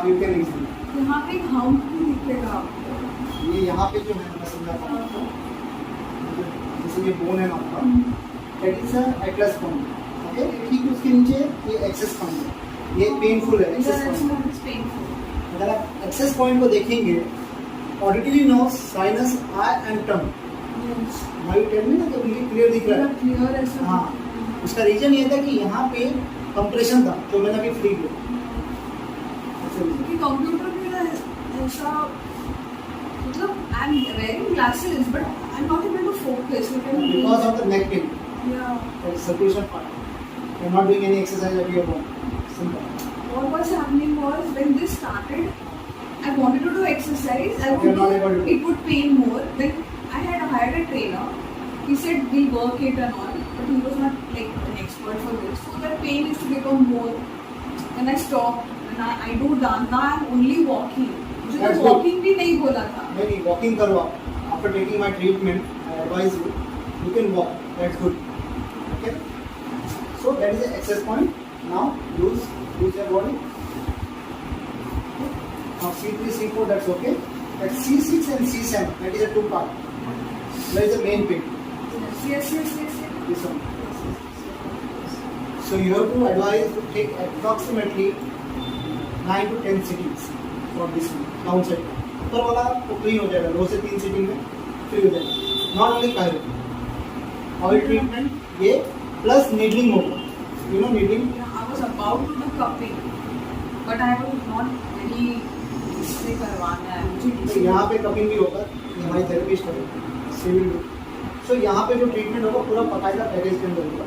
हाँ you can easily. यहाँ पे एक हम्प भी दिखेगा आपको। ये यहाँ पे जो है मैं समझाता हूँ आपको, जैसे ये बोन है ना आपका, that is Atlas point, okay. ठीक उसके नीचे ये एक्सेस पॉइंट है, ये पेनफुल है एक्सेस पॉइंट। अगर आप एक्सेस पॉइंट को देखेंगे, auditory nose, sinus, eye and tongue, my tell me ना, तो ये क्लियर दिख रहा है क्लियर ऐसा। हाँ, उसका रीजन ये था कि यहाँ पे कंप्रेशन था जो मैंने अभी फ्री किया। क्योंकि कंप्यूटर पे ना ऐसा, मतलब I am wearing glasses but I am not able to focus because of the neck pain, या circulation part, you are not doing any exercise at your home, simple. what was happening was when this started, I wanted to do exercise. You're not able to. It would pain more. Then I had hired a trainer. He said we'll work it and all, but he was not like an expert for this. So that pain used to become more. Then I stopped and I do dance. Now I'm only walking. मुझे That's तो walking भी नहीं बोला था. नहीं walking करो आप. After taking my treatment, I advise you, you can walk. That's good. Okay. So that is the access point. Now use your body. Now C3, C4, that's okay. At C6 and C7, that is a two part. That is the main pain. Yes. This one. So you have to advise to take approximately 9 to 10 sittings for this one. Downside. ऊपर वाला तो clean हो जाएगा, 2 से 3 sitting में free हो जाएगा. Not only Cairo, oil treatment ये प्लस नीडलिंग होगा. You know needling? I was about to do cupping, but I was not very इससे करवाना है मुझे. तो यहाँ पे कपिंग भी होगा, हमारी थेरेपिस्ट है, सिविल. सो यहाँ पे जो ट्रीटमेंट होगा पूरा पकाएगा पैकेज के अंदर होगा.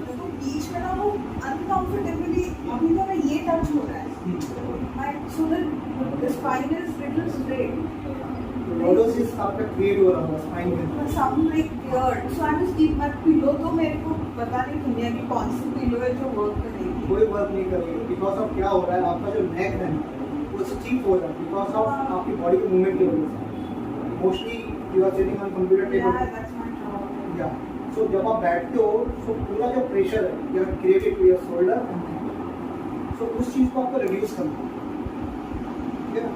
तो बीच में ना वो अनकंफर्टेबली अभी तो ना ये टच हो रहा है. My so the spine is little straight. Lordosis आपका क्रिएट हो रहा होगा स्पाइन में. Some like weird. So I was keep my pillow तो मेरे को पता नहीं दुनिया की कौन सी पिलो है जो वर्क करेगी. कोई वर्क नहीं करेगी. बिकॉज ऑफ क्या हो रहा है, आपका जो नेक है वो ठीक हो रहा है बिकॉज ऑफ आपकी बॉडी के मूवमेंट की वजह से. Mostly you are sitting on computer Yeah, table. that's my job. या सो जब आप बैठते हो तो पूरा जो प्रेशर है you are created to your shoulder and neck. So उस चीज़ को आपको रिड्यूस करना है. ठीक है.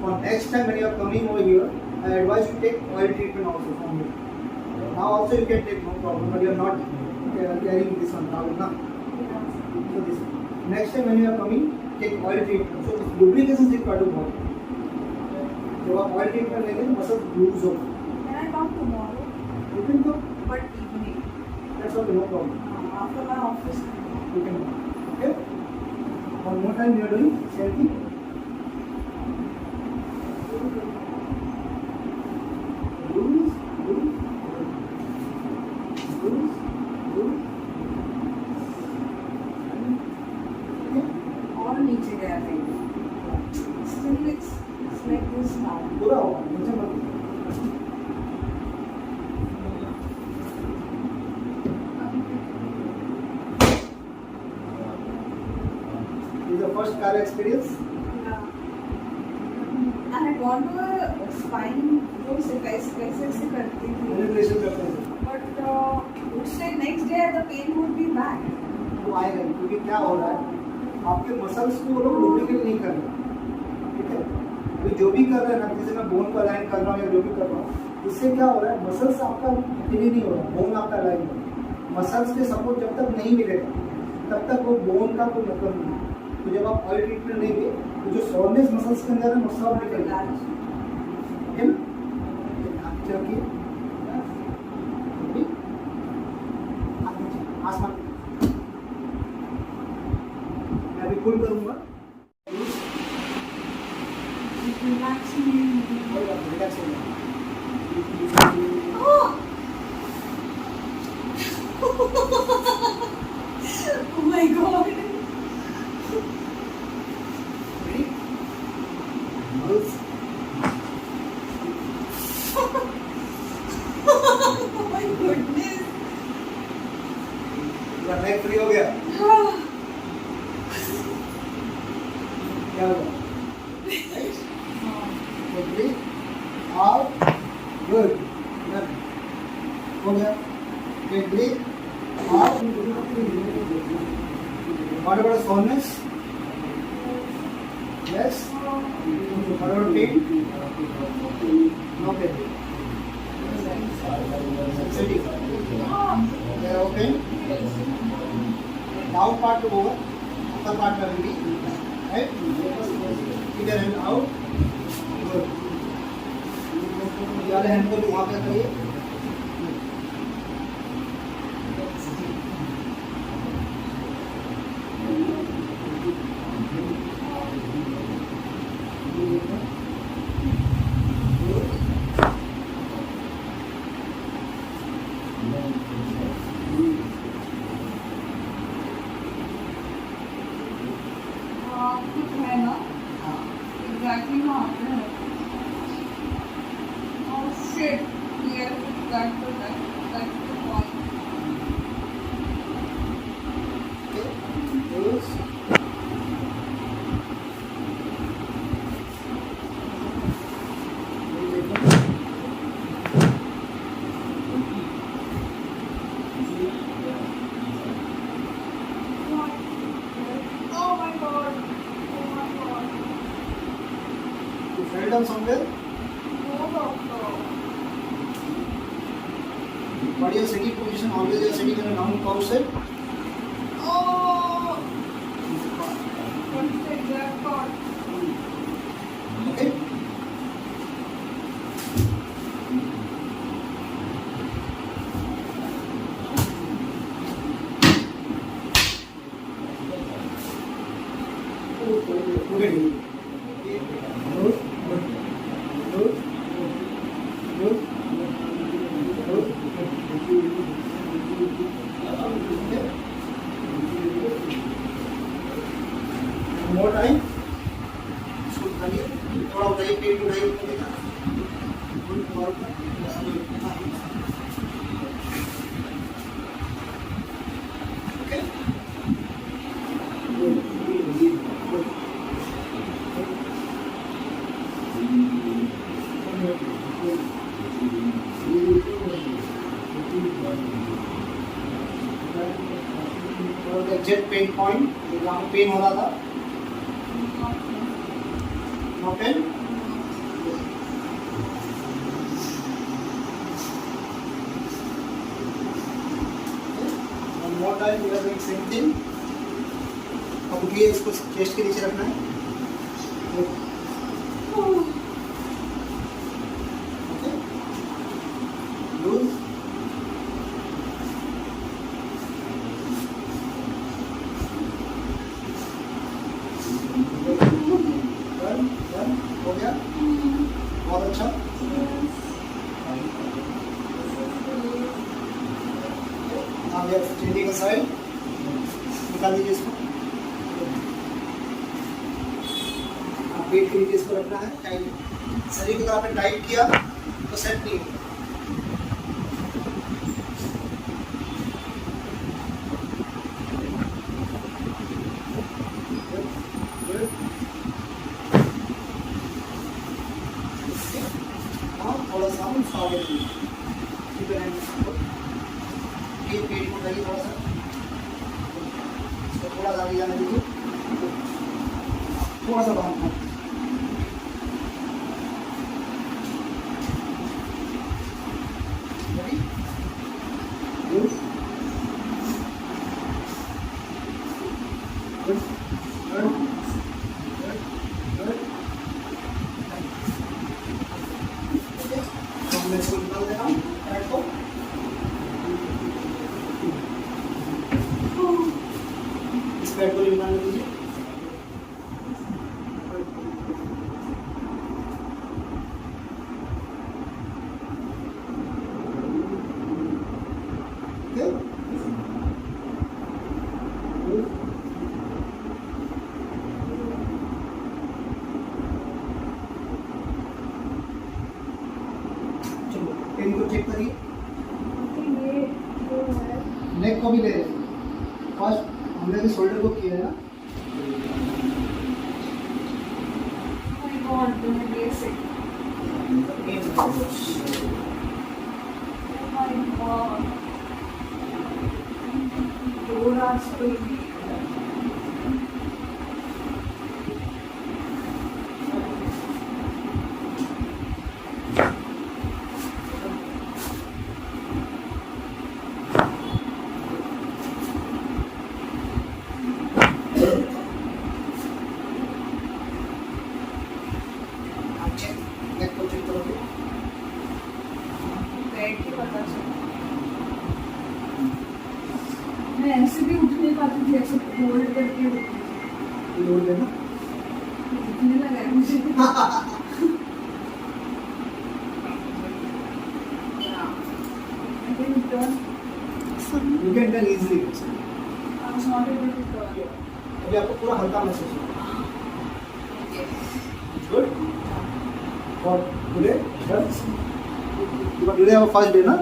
और next time when you are coming over here, I advise you take oil treatment also from here. Now also you can take, no problem, but you are not carrying this one now, na? So this next time when you are coming, take oil treatment. So this lubrication is required to body. जब आप oil treatment लेंगे तो muscle lose होगा. Can I come tomorrow? You can come. But evening. That's okay, no problem. After my office. You can come. Okay. One more time we are doing same thing. और नीचे गया था. Still it's like this now. पूरा होगा, नीचे मत. This is the first car experience. Yeah. And I gone to a spine जो कैसे करती थी. Manipulation करते हैं. But उससे next day the pain would be back. वो आएगा नहीं, क्योंकि क्या हो रहा है, आपके मसल्स को वो लोग लुब्रिकेट नहीं कर रहे. ठीक है. अभी जो भी कर रहे हैं ना, जैसे मैं बोन को अलाइन कर रहा हूँ या जो भी कर रहा हूँ, इससे क्या हो रहा है, मसल्स आपका एक्टिव नहीं हो रहा, बोन आपका अलाइन हो रहा है. मसल्स के सपोर्ट जब तक नहीं मिलेगा तब तक वो बोन का कोई मतलब नहीं है. तो जब आप ऑयल ट्रीटमेंट लेंगे तो जो सोरनेस मसल्स के अंदर है वो सब निकल जाएगा. ठीक है ना. चलिए आसमान मैं अभी फुल करूँगा. रिलैक्स हो जाए. Oh my god. Ready? Pulse. Oh my goodness. पूरा नेक फ्री हो गया. क्या हुआ? Right? So breathe out. Good. हो गया. Okay, breathe out. What about soreness? Yes. Yes. Forward pain. No pain. Sitting. They are okay. Down part to over. Upper part will be right. Either hand out. Good. ये वाले hand को भी वहाँ पे करिए. कुछ है ना एग्जैक्टली वहाँ पे है oh shit yes that's the point Yes. oh my god You fell down somewhere. no doctor What is your sitting position? Always you are sitting in a down cow set. oh what's the exact part Okay. Okay. Good. Good. Good. Good. Okay. More time. इसको उठाइए. थोड़ा उठाइए, पेट उठाइए, ऊपर देखा. Good. और okay. Good. Good. Exact pain point जहाँ pain हो रहा था. No pain. One more time we are doing same thing. अब उठिए, इसको चेस्ट के नीचे रखना है. ओके. लूज. डन. डन. हो गया. बहुत अच्छा. now we are changing a side. निकाल दीजिए इसको. पेट के नीचे इसको रखना है. टाइट. शरीर को अगर आपने टाइट किया तो सेट नहीं होगा. थोड़ा सा हम आगे ये पेट को उठाइए थोड़ा सा. इसको थोड़ा सा आगे जाने दीजिए. थोड़ा सा बाहर. Ready? Good. Good. Good. Good. Good. Okay. तो मैं इसको निकाल देता हूँ. पैड को. इस पैड को निकालने दीजिए. Okay. Good. चलो पेन को चेक करिए. ये जो है नेक को भी ले रहे हैं. फर्स्ट हमने भी शोल्डर को किया है ना. my god the basic oh my god Dora's baby पाती थी ऐसे होल्ड करके लोड देना दिखने लगा है मुझे I can turn. You can done easily I was not able to turn. अभी आपको पूरा हल्का महसूस होगा Yes. गुड और today you have first day ना